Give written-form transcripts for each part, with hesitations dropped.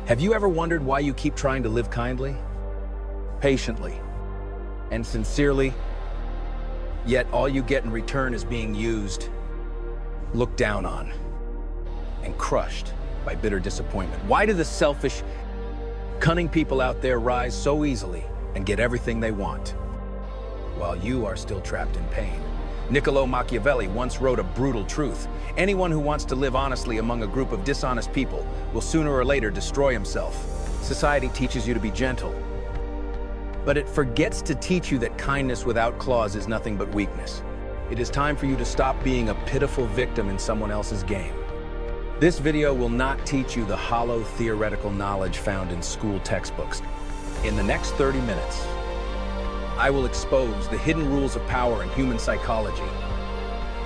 Have you ever wondered why you keep trying to live kindly, patiently, and sincerely, yet all you get in return is being used, looked down on, and crushed by bitter disappointment? Why do the selfish, cunning people out there rise so easily and get everything they want, while you are still trapped in pain? Machiavelli once wrote a brutal truth: anyone who wants to live honestly among a group of dishonest people will sooner or later destroy himself. Society teaches you to be gentle, but it forgets to teach you that kindness without claws is nothing but weakness. It is time for you to stop being a pitiful victim in someone else's game. This video will not teach you the hollow theoretical knowledge found in school textbooks. In the next 30 minutes, I will expose the hidden rules of power in human psychology,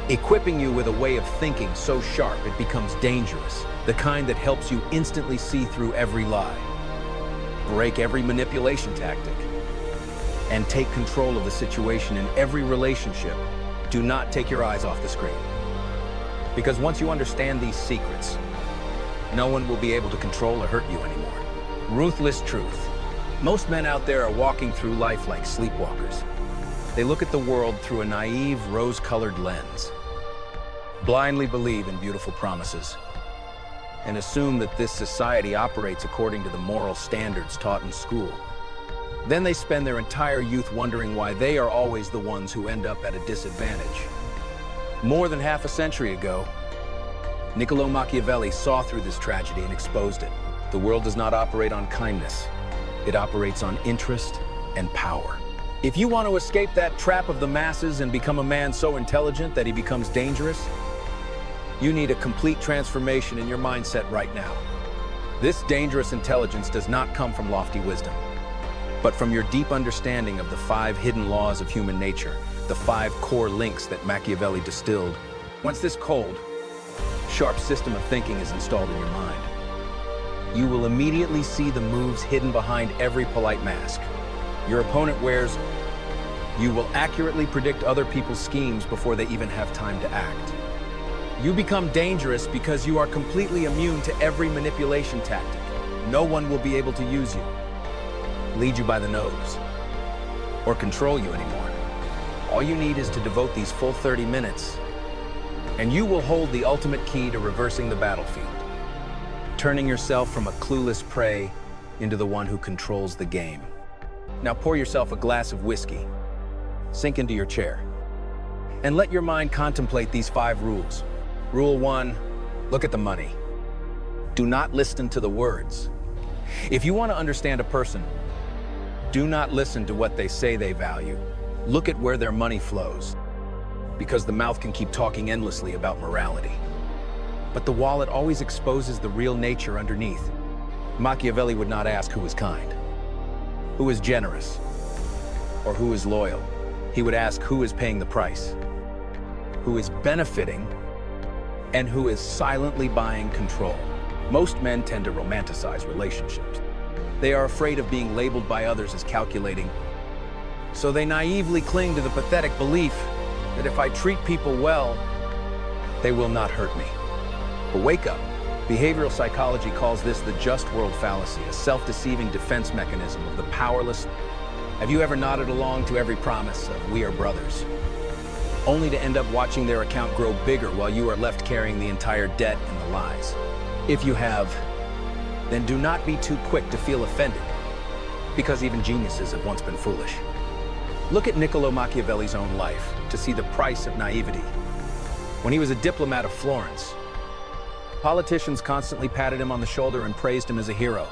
equipping you with a way of thinking so sharp it becomes dangerous, the kind that helps you instantly see through every lie, break every manipulation tactic, and take control of the situation in every relationship. Do not take your eyes off the screen. Because once you understand these secrets, no one will be able to control or hurt you anymore. Ruthless truth. Most men out there are walking through life like sleepwalkers. They look at the world through a naive, rose-colored lens, blindly believe in beautiful promises, and assume that this society operates according to the moral standards taught in school. Then they spend their entire youth wondering why they are always the ones who end up at a disadvantage. More than half a century ago, Machiavelli saw through this tragedy and exposed it. The world does not operate on kindness. It operates on interest and power. If you want to escape that trap of the masses and become a man so intelligent that he becomes dangerous, you need a complete transformation in your mindset right now. This dangerous intelligence does not come from lofty wisdom, but from your deep understanding of the 5 hidden laws of human nature, the 5 core links that Machiavelli distilled. Once this cold, sharp system of thinking is installed in your mind, you will immediately see the moves hidden behind every polite mask your opponent wears. You will accurately predict other people's schemes before they even have time to act. You become dangerous because you are completely immune to every manipulation tactic. No one will be able to use you, lead you by the nose, or control you anymore. All you need is to devote these full 30 minutes, and you will hold the ultimate key to reversing the battlefield, turning yourself from a clueless prey into the one who controls the game. Now pour yourself a glass of whiskey, sink into your chair, and let your mind contemplate these 5 rules. Rule 1, look at the money. Do not listen to the words. If you want to understand a person, do not listen to what they say they value. Look at where their money flows, because the mouth can keep talking endlessly about morality, but the wallet always exposes the real nature underneath. Machiavelli would not ask who is kind, who is generous, or who is loyal. He would ask who is paying the price, who is benefiting, and who is silently buying control. Most men tend to romanticize relationships. They are afraid of being labeled by others as calculating, so they naively cling to the pathetic belief that if I treat people well, they will not hurt me. But wake up. Behavioral psychology calls this the just world fallacy, a self-deceiving defense mechanism of the powerless. Have you ever nodded along to every promise of "we are brothers," only to end up watching their account grow bigger while you are left carrying the entire debt and the lies? If you have, then do not be too quick to feel offended, because even geniuses have once been foolish. Look at Machiavelli's own life to see the price of naivety. When he was a diplomat of Florence, politicians constantly patted him on the shoulder and praised him as a hero.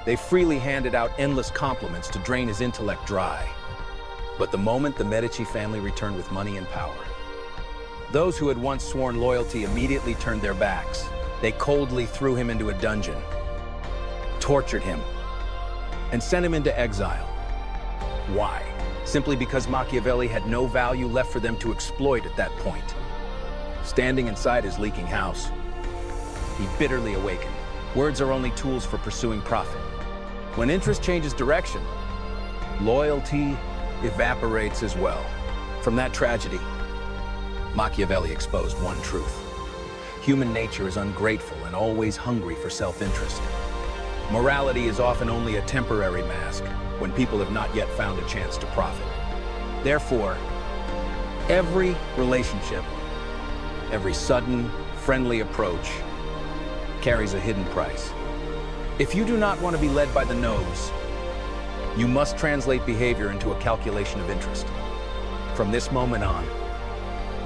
They freely handed out endless compliments to drain his intellect dry. But the moment the Medici family returned with money and power, those who had once sworn loyalty immediately turned their backs. They coldly threw him into a dungeon, tortured him, and sent him into exile. Why? Simply because Machiavelli had no value left for them to exploit at that point. Standing inside his leaking house, he bitterly awakened. Words are only tools for pursuing profit. When interest changes direction, loyalty evaporates as well. From that tragedy, Machiavelli exposed one truth. Human nature is ungrateful and always hungry for self-interest. Morality is often only a temporary mask when people have not yet found a chance to profit. Therefore, every relationship, every sudden, friendly approach carries a hidden price. If you do not want to be led by the nose, you must translate behavior into a calculation of interest. From this moment on,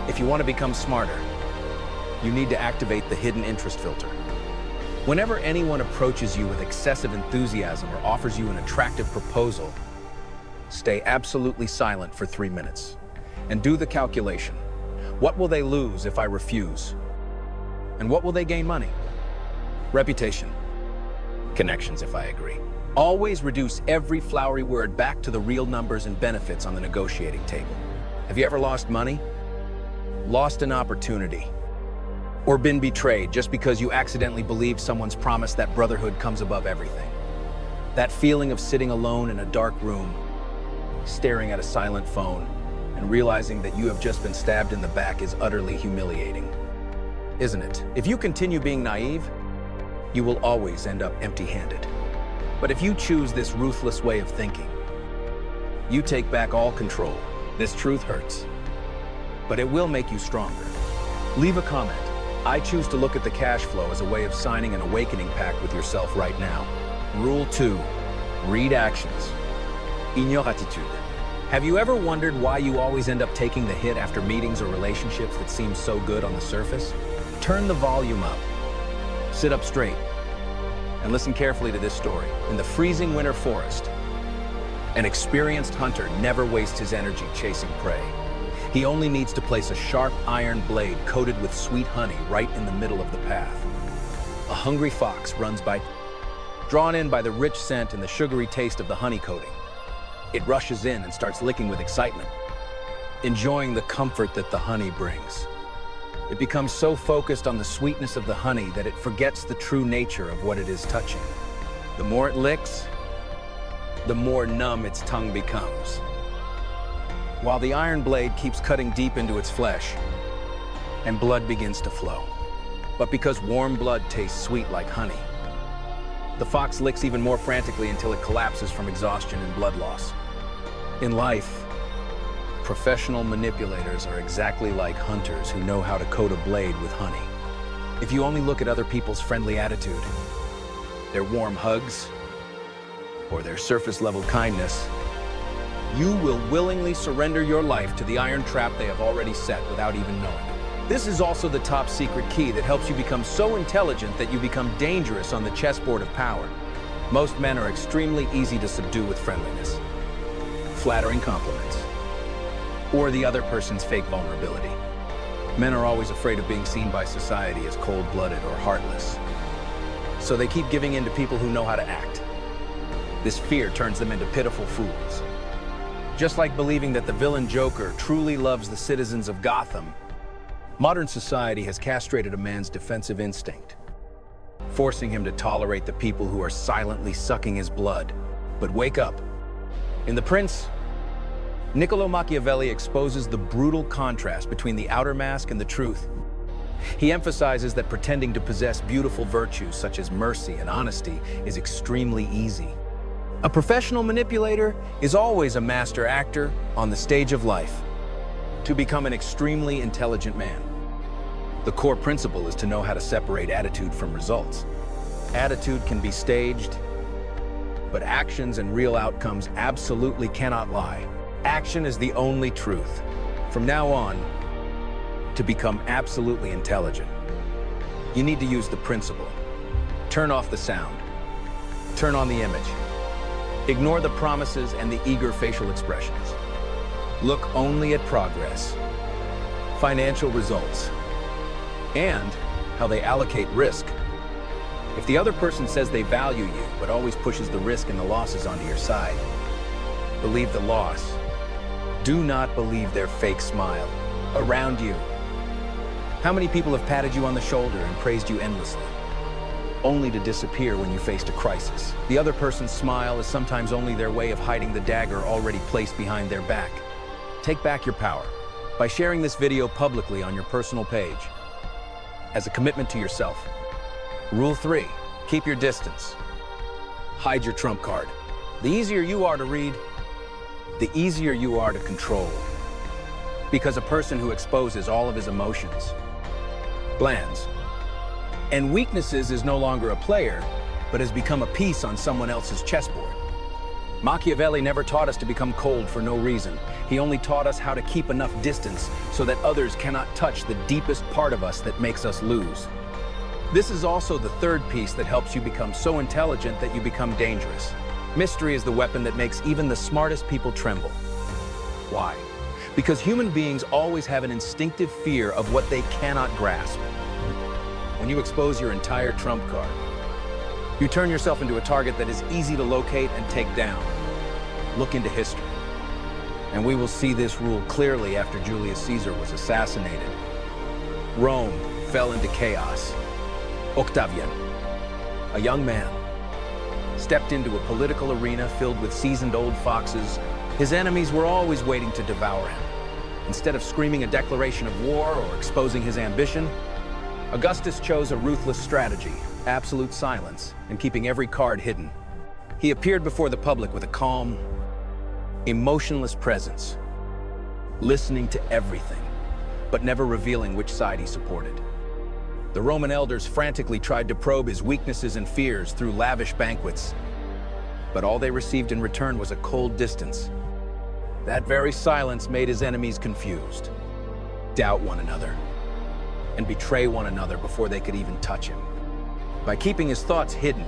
if you want to become smarter, you need to activate the hidden interest filter. Whenever anyone approaches you with excessive enthusiasm or offers you an attractive proposal, stay absolutely silent for 3 minutes and do the calculation. What will they lose if I refuse? And what will they gain money? Reputation. Connections if I agree. Always reduce every flowery word back to the real numbers and benefits on the negotiating table. Have you ever lost money? Lost an opportunity? Or been betrayed just because you accidentally believed someone's promise that brotherhood comes above everything? That feeling of sitting alone in a dark room, staring at a silent phone, and realizing that you have just been stabbed in the back is utterly humiliating, isn't it? If you continue being naive, you will always end up empty-handed. But if you choose this ruthless way of thinking, you take back all control. This truth hurts, but it will make you stronger. Leave a comment. I choose to look at the cash flow as a way of signing an awakening pact with yourself right now. Rule 2, read actions. Ignore attitude. Have you ever wondered why you always end up taking the hit after meetings or relationships that seem so good on the surface? Turn the volume up, sit up straight, and listen carefully to this story. In the freezing winter forest, an experienced hunter never wastes his energy chasing prey. He only needs to place a sharp iron blade coated with sweet honey right in the middle of the path. A hungry fox runs by, drawn in by the rich scent and the sugary taste of the honey coating. It rushes in and starts licking with excitement, enjoying the comfort that the honey brings. It becomes so focused on the sweetness of the honey that it forgets the true nature of what it is touching. The more it licks, the more numb its tongue becomes, while the iron blade keeps cutting deep into its flesh, and blood begins to flow. But because warm blood tastes sweet like honey, the fox licks even more frantically until it collapses from exhaustion and blood loss. In life, professional manipulators are exactly like hunters who know how to coat a blade with honey. If you only look at other people's friendly attitude, their warm hugs, or their surface-level kindness, you will willingly surrender your life to the iron trap they have already set without even knowing it. This is also the top secret key that helps you become so intelligent that you become dangerous on the chessboard of power. Most men are extremely easy to subdue with friendliness, flattering compliments, or the other person's fake vulnerability. Men are always afraid of being seen by society as cold-blooded or heartless, so they keep giving in to people who know how to act. This fear turns them into pitiful fools. Just like believing that the villain Joker truly loves the citizens of Gotham, modern society has castrated a man's defensive instinct, forcing him to tolerate the people who are silently sucking his blood. But wake up. In The Prince, Niccolo Machiavelli exposes the brutal contrast between the outer mask and the truth. He emphasizes that pretending to possess beautiful virtues such as mercy and honesty is extremely easy. A professional manipulator is always a master actor on the stage of life. To become an extremely intelligent man, the core principle is to know how to separate attitude from results. Attitude can be staged, but actions and real outcomes absolutely cannot lie. Action is the only truth. From now on, to become absolutely intelligent, you need to use the principle. Turn off the sound. Turn on the image. Ignore the promises and the eager facial expressions. Look only at progress, financial results, and how they allocate risk. If the other person says they value you, but always pushes the risk and the losses onto your side, believe the loss. Do not believe their fake smile. Around you, how many people have patted you on the shoulder and praised you endlessly, only to disappear when you faced a crisis? The other person's smile is sometimes only their way of hiding the dagger already placed behind their back. Take back your power by sharing this video publicly on your personal page as a commitment to yourself. Rule 3, keep your distance. Hide your trump card. The easier you are to read, the easier you are to control. Because a person who exposes all of his emotions, blands, and weaknesses is no longer a player, but has become a piece on someone else's chessboard. Machiavelli never taught us to become cold for no reason. He only taught us how to keep enough distance so that others cannot touch the deepest part of us that makes us lose. This is also the third piece that helps you become so intelligent that you become dangerous. Mystery is the weapon that makes even the smartest people tremble. Why? Because human beings always have an instinctive fear of what they cannot grasp. When you expose your entire trump card, you turn yourself into a target that is easy to locate and take down. Look into history, and we will see this rule clearly after Julius Caesar was assassinated. Rome fell into chaos. Octavian, a young man, stepped into a political arena filled with seasoned old foxes. His enemies were always waiting to devour him. Instead of screaming a declaration of war or exposing his ambition, Augustus chose a ruthless strategy: absolute silence and keeping every card hidden. He appeared before the public with a calm, emotionless presence, listening to everything, but never revealing which side he supported. The Roman elders frantically tried to probe his weaknesses and fears through lavish banquets, but all they received in return was a cold distance. That very silence made his enemies confused, doubt one another, and betray one another before they could even touch him. By keeping his thoughts hidden,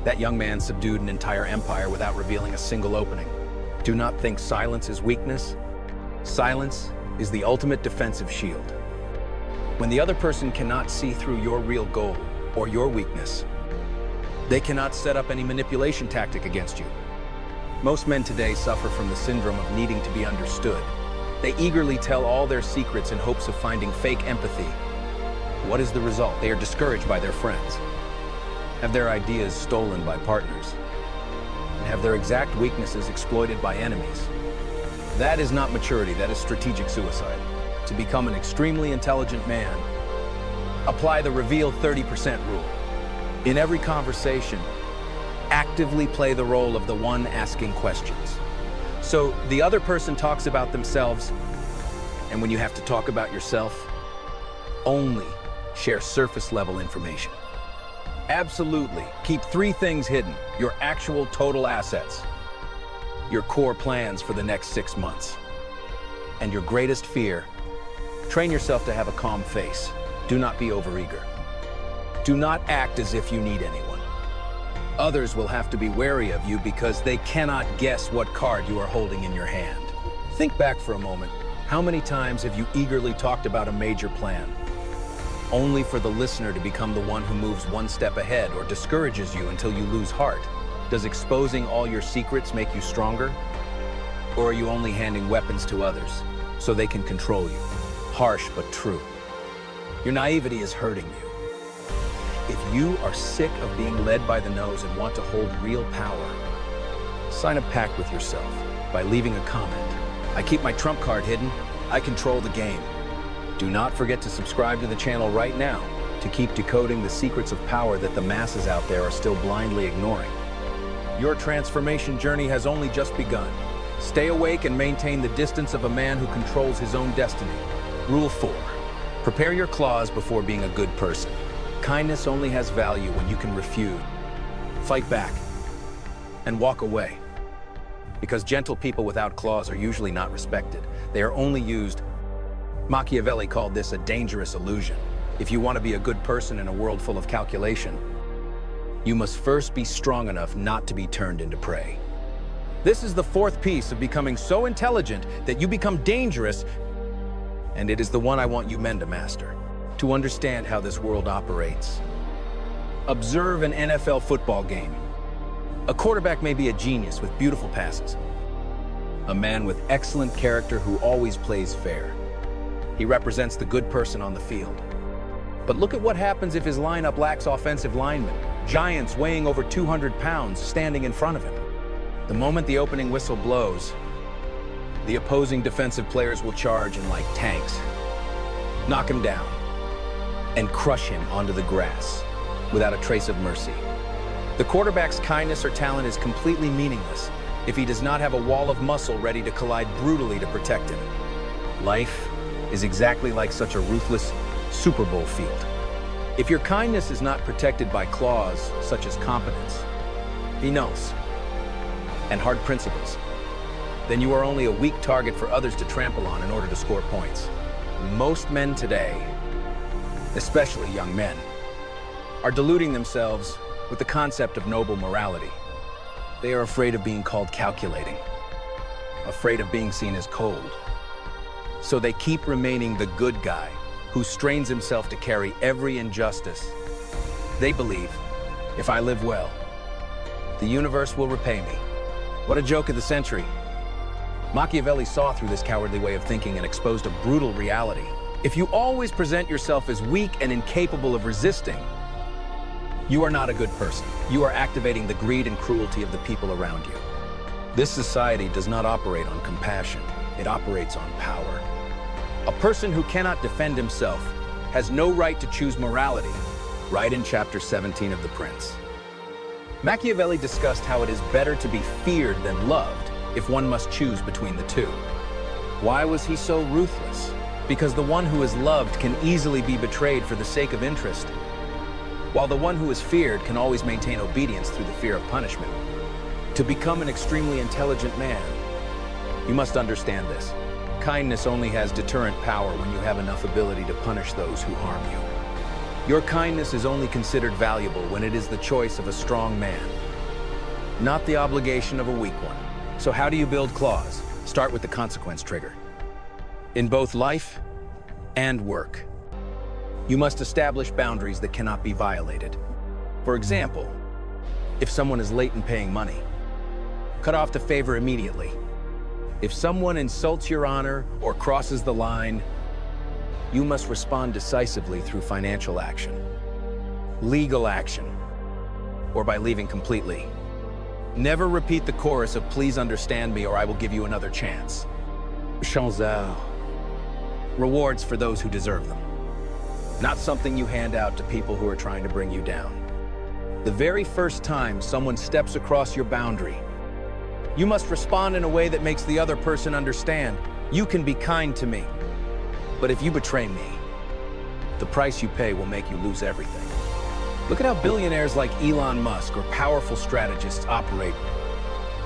that young man subdued an entire empire without revealing a single opening. Do not think silence is weakness. Silence is the ultimate defensive shield. When the other person cannot see through your real goal or your weakness, they cannot set up any manipulation tactic against you. Most men today suffer from the syndrome of needing to be understood. They eagerly tell all their secrets in hopes of finding fake empathy. What is the result? They are discouraged by their friends, have their ideas stolen by partners, and have their exact weaknesses exploited by enemies. That is not maturity, that is strategic suicide. To become an extremely intelligent man, apply the reveal 30% rule. In every conversation, actively play the role of the one asking questions. So the other person talks about themselves, and when you have to talk about yourself, only share surface level information. Absolutely, keep three things hidden: your actual total assets, your core plans for the next 6 months, and your greatest fear. Train yourself to have a calm face. Do not be overeager. Do not act as if you need anyone. Others will have to be wary of you because they cannot guess what card you are holding in your hand. Think back for a moment. How many times have you eagerly talked about a major plan, only for the listener to become the one who moves one step ahead or discourages you until you lose heart? Does exposing all your secrets make you stronger? Or are you only handing weapons to others so they can control you? Harsh but true. Your naivety is hurting you. If you are sick of being led by the nose and want to hold real power, sign a pact with yourself by leaving a comment. I keep my trump card hidden. I control the game. Do not forget to subscribe to the channel right now to keep decoding the secrets of power that the masses out there are still blindly ignoring. Your transformation journey has only just begun. Stay awake and maintain the distance of a man who controls his own destiny. Rule 4. Prepare your claws before being a good person. Kindness only has value when you can refuse, fight back, and walk away. Because gentle people without claws are usually not respected. They are only used. Machiavelli called this a dangerous illusion. If you want to be a good person in a world full of calculation, you must first be strong enough not to be turned into prey. This is the fourth piece of becoming so intelligent that you become dangerous, and it is the one I want you men to master, to understand how this world operates. Observe an NFL football game. A quarterback may be a genius with beautiful passes, a man with excellent character who always plays fair. He represents the good person on the field. But look at what happens if his lineup lacks offensive linemen, giants weighing over 200 pounds standing in front of him. The moment the opening whistle blows, the opposing defensive players will charge in like tanks, knock him down, and crush him onto the grass without a trace of mercy. The quarterback's kindness or talent is completely meaningless if he does not have a wall of muscle ready to collide brutally to protect him. Life is exactly like such a ruthless Super Bowl field. If your kindness is not protected by clause such as competence, finesse, and hard principles, then you are only a weak target for others to trample on in order to score points. Most men today, especially young men, are deluding themselves with the concept of noble morality. They are afraid of being called calculating, afraid of being seen as cold. So they keep remaining the good guy who strains himself to carry every injustice. They believe, if I live well, the universe will repay me. What a joke of the century. Machiavelli saw through this cowardly way of thinking and exposed a brutal reality. If you always present yourself as weak and incapable of resisting, you are not a good person. You are activating the greed and cruelty of the people around you. This society does not operate on compassion. It operates on power. A person who cannot defend himself has no right to choose morality, right in chapter 17 of The Prince. Machiavelli discussed how it is better to be feared than loved if one must choose between the two. Why was he so ruthless? Because the one who is loved can easily be betrayed for the sake of interest, while the one who is feared can always maintain obedience through the fear of punishment. To become an extremely intelligent man, you must understand this. Kindness only has deterrent power when you have enough ability to punish those who harm you. Your kindness is only considered valuable when it is the choice of a strong man, not the obligation of a weak one. So how do you build claws? Start with the consequence trigger. In both life and work, you must establish boundaries that cannot be violated. For example, if someone is late in paying money, cut off the favor immediately. If someone insults your honor or crosses the line, you must respond decisively through financial action, legal action, or by leaving completely. Never repeat the chorus of "please understand me" or "I will give you another chance." Rewards for those who deserve them, not something you hand out to people who are trying to bring you down. The very first time someone steps across your boundary, you must respond in a way that makes the other person understand. You can be kind to me, but if you betray me, the price you pay will make you lose everything. Look at how billionaires like Elon Musk or powerful strategists operate.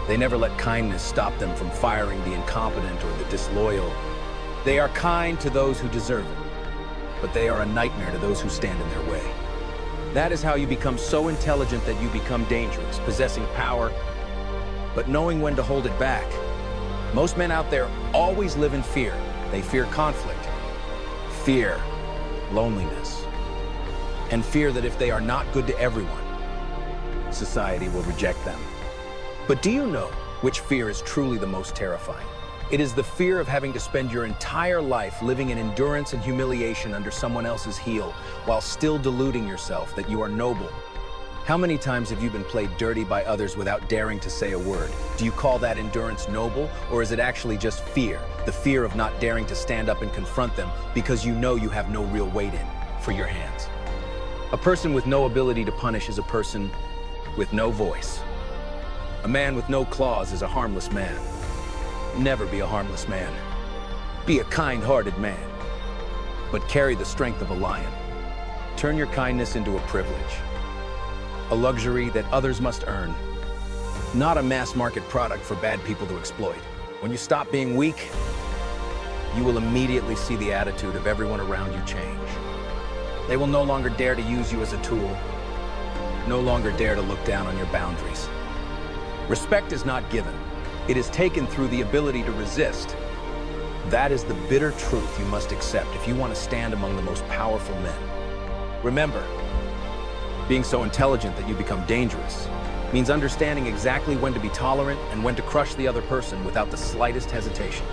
They never let kindness stop them from firing the incompetent or the disloyal. They are kind to those who deserve it, but they are a nightmare to those who stand in their way. That is how you become so intelligent that you become dangerous, possessing power, but knowing when to hold it back. Most men out there always live in fear. They fear conflict, fear loneliness, and fear that if they are not good to everyone, society will reject them. But do you know which fear is truly the most terrifying? It is the fear of having to spend your entire life living in endurance and humiliation under someone else's heel while still deluding yourself that you are noble. How many times have you been played dirty by others without daring to say a word? Do you call that endurance noble, or is it actually just fear? The fear of not daring to stand up and confront them because you know you have no real weight for your hands. A person with no ability to punish is a person with no voice. A man with no claws is a harmless man. Never be a harmless man. Be a kind-hearted man, but carry the strength of a lion. Turn your kindness into a privilege, a luxury that others must earn, not a mass-market product for bad people to exploit. When you stop being weak, you will immediately see the attitude of everyone around you change. They will no longer dare to use you as a tool, no longer dare to look down on your boundaries. Respect is not given. It is taken through the ability to resist. That is the bitter truth you must accept if you want to stand among the most powerful men. Remember, being so intelligent that you become dangerous means understanding exactly when to be tolerant and when to crush the other person without the slightest hesitation.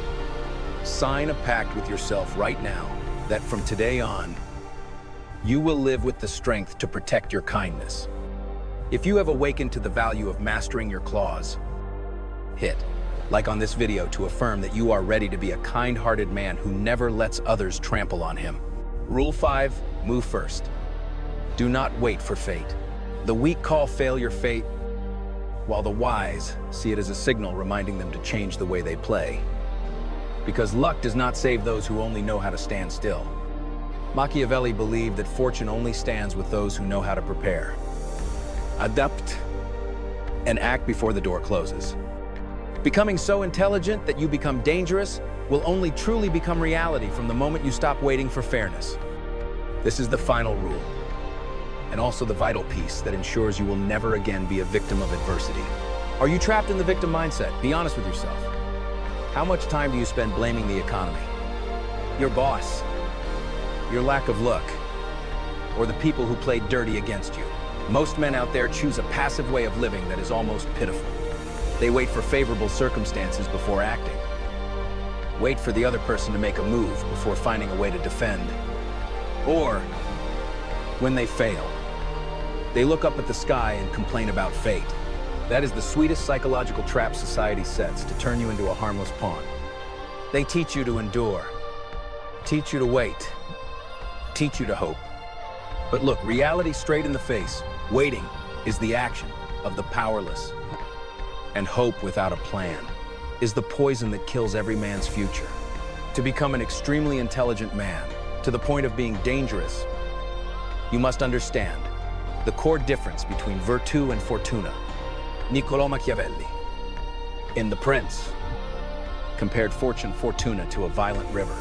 Sign a pact with yourself right now that from today on, you will live with the strength to protect your kindness. If you have awakened to the value of mastering your claws, hit like on this video to affirm that you are ready to be a kind-hearted man who never lets others trample on him. Rule 5, move first. Do not wait for fate. The weak call failure fate, while the wise see it as a signal reminding them to change the way they play. Because luck does not save those who only know how to stand still. Machiavelli believed that fortune only stands with those who know how to prepare, adapt, and act before the door closes. Becoming so intelligent that you become dangerous will only truly become reality from the moment you stop waiting for fairness. This is the final rule, and also the vital piece that ensures you will never again be a victim of adversity. Are you trapped in the victim mindset? Be honest with yourself. How much time do you spend blaming the economy, your boss, your lack of luck, or the people who played dirty against you? Most men out there choose a passive way of living that is almost pitiful. They wait for favorable circumstances before acting. Wait for the other person to make a move before finding a way to defend. Or, when they fail, they look up at the sky and complain about fate. That is the sweetest psychological trap society sets to turn you into a harmless pawn. They teach you to endure, teach you to wait, teach you to hope. But look, reality straight in the face. Waiting is the action of the powerless. And hope without a plan is the poison that kills every man's future. To become an extremely intelligent man, to the point of being dangerous, you must understand the core difference between virtù and fortuna. Niccolò Machiavelli, in The Prince, compared fortuna to a violent river.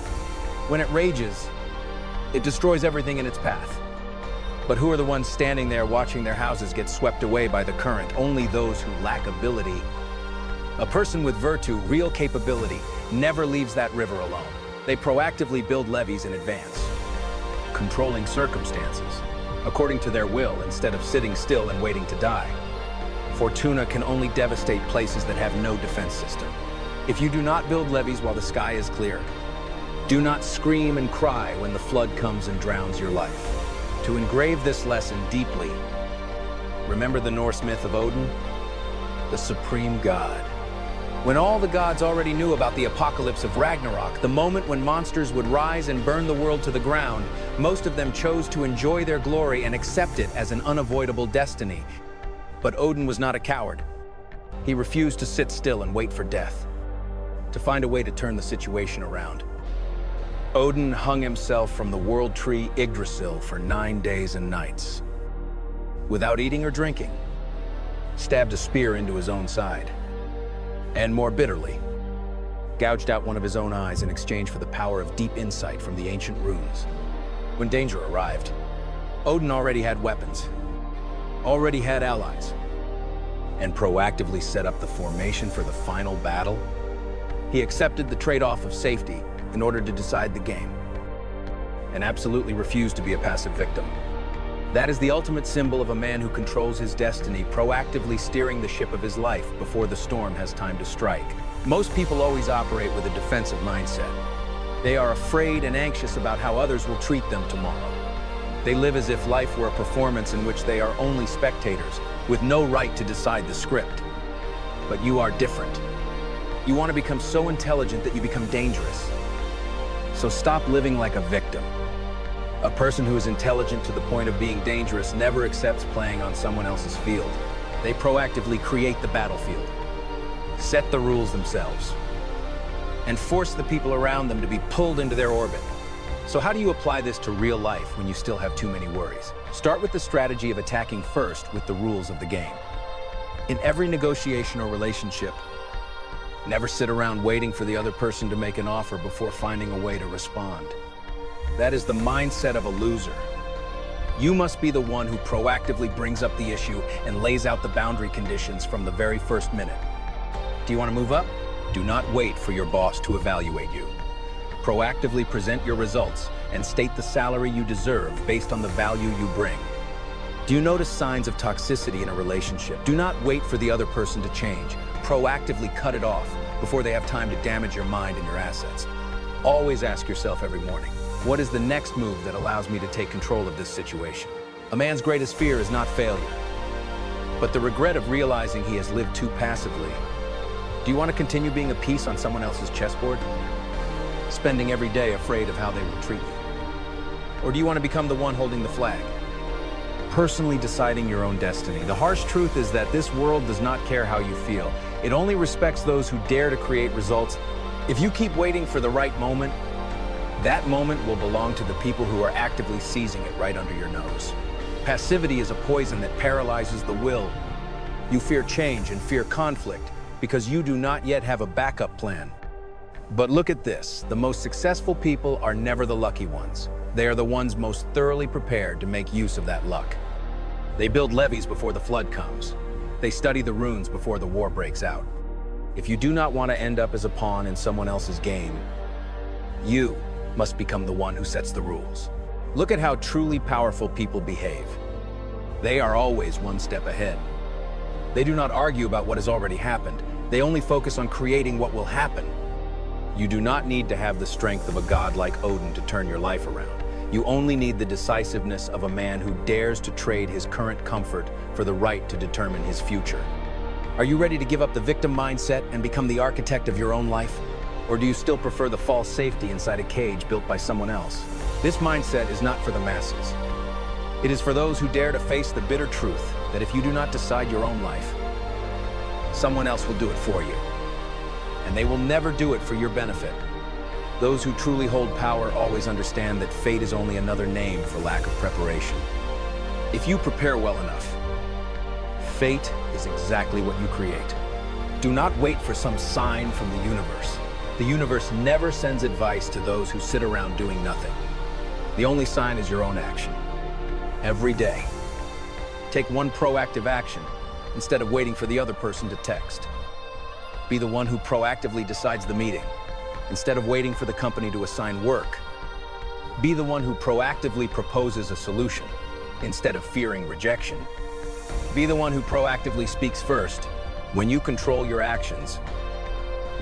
When it rages, it destroys everything in its path. But who are the ones standing there watching their houses get swept away by the current? Only those who lack ability. A person with virtù, real capability, never leaves that river alone. They proactively build levees in advance, controlling circumstances according to their will instead of sitting still and waiting to die. Fortuna can only devastate places that have no defense system. If you do not build levees while the sky is clear, do not scream and cry when the flood comes and drowns your life. To engrave this lesson deeply, remember the Norse myth of Odin, the supreme god. When all the gods already knew about the apocalypse of Ragnarok, the moment when monsters would rise and burn the world to the ground, most of them chose to enjoy their glory and accept it as an unavoidable destiny. But Odin was not a coward. He refused to sit still and wait for death, to find a way to turn the situation around. Odin hung himself from the world tree Yggdrasil for 9 days and nights. Without eating or drinking, stabbed a spear into his own side, and more bitterly, gouged out one of his own eyes in exchange for the power of deep insight from the ancient runes. When danger arrived, Odin already had weapons, already had allies, and proactively set up the formation for the final battle. He accepted the trade-off of safety in order to decide the game, and absolutely refused to be a passive victim. That is the ultimate symbol of a man who controls his destiny, proactively steering the ship of his life before the storm has time to strike. Most people always operate with a defensive mindset. They are afraid and anxious about how others will treat them tomorrow. They live as if life were a performance in which they are only spectators, with no right to decide the script. But you are different. You want to become so intelligent that you become dangerous. So stop living like a victim. A person who is intelligent to the point of being dangerous never accepts playing on someone else's field. They proactively create the battlefield, set the rules themselves, and force the people around them to be pulled into their orbit. So how do you apply this to real life when you still have too many worries? Start with the strategy of attacking first with the rules of the game. In every negotiation or relationship, never sit around waiting for the other person to make an offer before finding a way to respond. That is the mindset of a loser. You must be the one who proactively brings up the issue and lays out the boundary conditions from the very first minute. Do you want to move up? Do not wait for your boss to evaluate you. Proactively present your results and state the salary you deserve based on the value you bring. Do you notice signs of toxicity in a relationship? Do not wait for the other person to change. Proactively cut it off before they have time to damage your mind and your assets. Always ask yourself every morning, what is the next move that allows me to take control of this situation? A man's greatest fear is not failure, but the regret of realizing he has lived too passively. Do you want to continue being a piece on someone else's chessboard? Spending every day afraid of how they will treat you? Or do you want to become the one holding the flag? personally deciding your own destiny. The harsh truth is that this world does not care how you feel. It only respects those who dare to create results. If you keep waiting for the right moment, that moment will belong to the people who are actively seizing it right under your nose. Passivity is a poison that paralyzes the will. You fear change and fear conflict because you do not yet have a backup plan. But look at this, the most successful people are never the lucky ones. They are the ones most thoroughly prepared to make use of that luck. They build levees before the flood comes. They study the runes before the war breaks out. If you do not want to end up as a pawn in someone else's game, you must become the one who sets the rules. Look at how truly powerful people behave. They are always one step ahead. They do not argue about what has already happened. They only focus on creating what will happen. You do not need to have the strength of a god like Odin to turn your life around. You only need the decisiveness of a man who dares to trade his current comfort for the right to determine his future. Are you ready to give up the victim mindset and become the architect of your own life? Or do you still prefer the false safety inside a cage built by someone else? This mindset is not for the masses. It is for those who dare to face the bitter truth that if you do not decide your own life, someone else will do it for you. And they will never do it for your benefit. Those who truly hold power always understand that fate is only another name for lack of preparation. If you prepare well enough, fate is exactly what you create. Do not wait for some sign from the universe. The universe never sends advice to those who sit around doing nothing. The only sign is your own action. Every day, take one proactive action instead of waiting for the other person to text. Be the one who proactively decides the meeting instead of waiting for the company to assign work. Be the one who proactively proposes a solution instead of fearing rejection. Be the one who proactively speaks first. When you control your actions,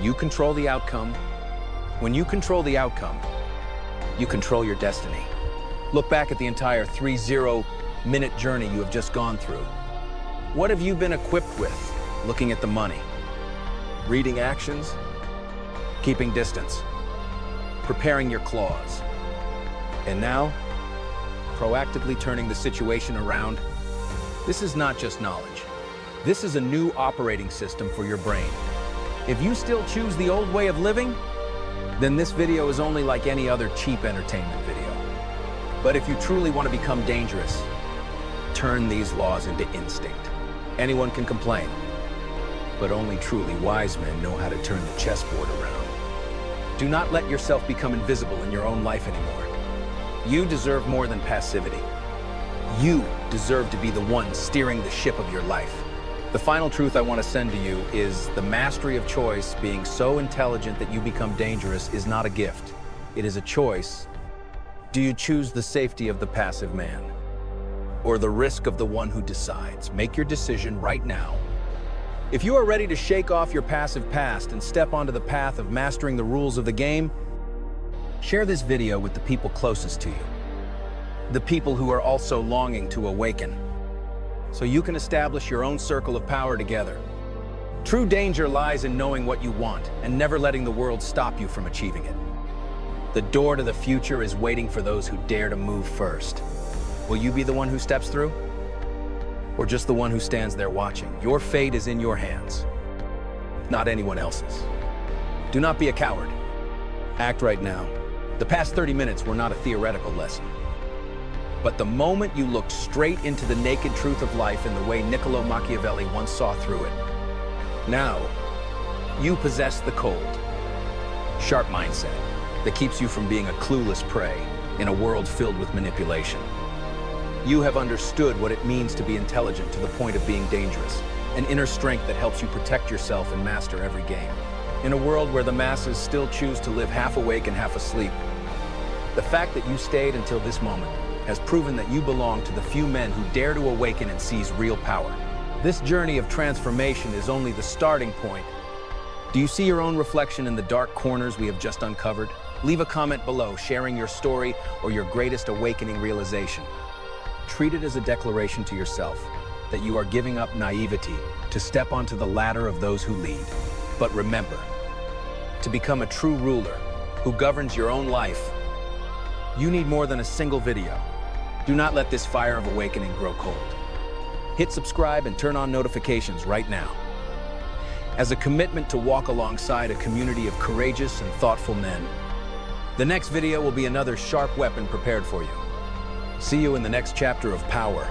you control the outcome. When you control the outcome, you control your destiny. Look back at the entire 30-minute journey you have just gone through. What have you been equipped with? Looking at the money, reading actions, keeping distance, preparing your claws, and now, proactively turning the situation around. This is not just knowledge. This is a new operating system for your brain. If you still choose the old way of living, then this video is only like any other cheap entertainment video. But if you truly want to become dangerous, turn these laws into instinct. Anyone can complain, but only truly wise men know how to turn the chessboard around. Do not let yourself become invisible in your own life anymore. You deserve more than passivity. You deserve to be the one steering the ship of your life. The final truth I want to send to you is the mastery of choice, being so intelligent that you become dangerous, is not a gift. It is a choice. Do you choose the safety of the passive man or the risk of the one who decides? Make your decision right now. If you are ready to shake off your passive past and step onto the path of mastering the rules of the game, share this video with the people closest to you, the people who are also longing to awaken, so you can establish your own circle of power together. True danger lies in knowing what you want and never letting the world stop you from achieving it. The door to the future is waiting for those who dare to move first. Will you be the one who steps through? Or just the one who stands there watching? Your fate is in your hands, not anyone else's. Do not be a coward. Act right now. The past 30 minutes were not a theoretical lesson, but the moment you looked straight into the naked truth of life in the way Machiavelli once saw through it. Now, you possess the cold, sharp mindset that keeps you from being a clueless prey in a world filled with manipulation. You have understood what it means to be intelligent to the point of being dangerous, an inner strength that helps you protect yourself and master every game. In a world where the masses still choose to live half awake and half asleep, the fact that you stayed until this moment has proven that you belong to the few men who dare to awaken and seize real power. This journey of transformation is only the starting point. Do you see your own reflection in the dark corners we have just uncovered? Leave a comment below sharing your story or your greatest awakening realization. Treat it as a declaration to yourself that you are giving up naivety to step onto the ladder of those who lead. But remember, to become a true ruler who governs your own life, you need more than a single video. Do not let this fire of awakening grow cold. Hit subscribe and turn on notifications right now. As a commitment to walk alongside a community of courageous and thoughtful men, the next video will be another sharp weapon prepared for you. See you in the next chapter of power,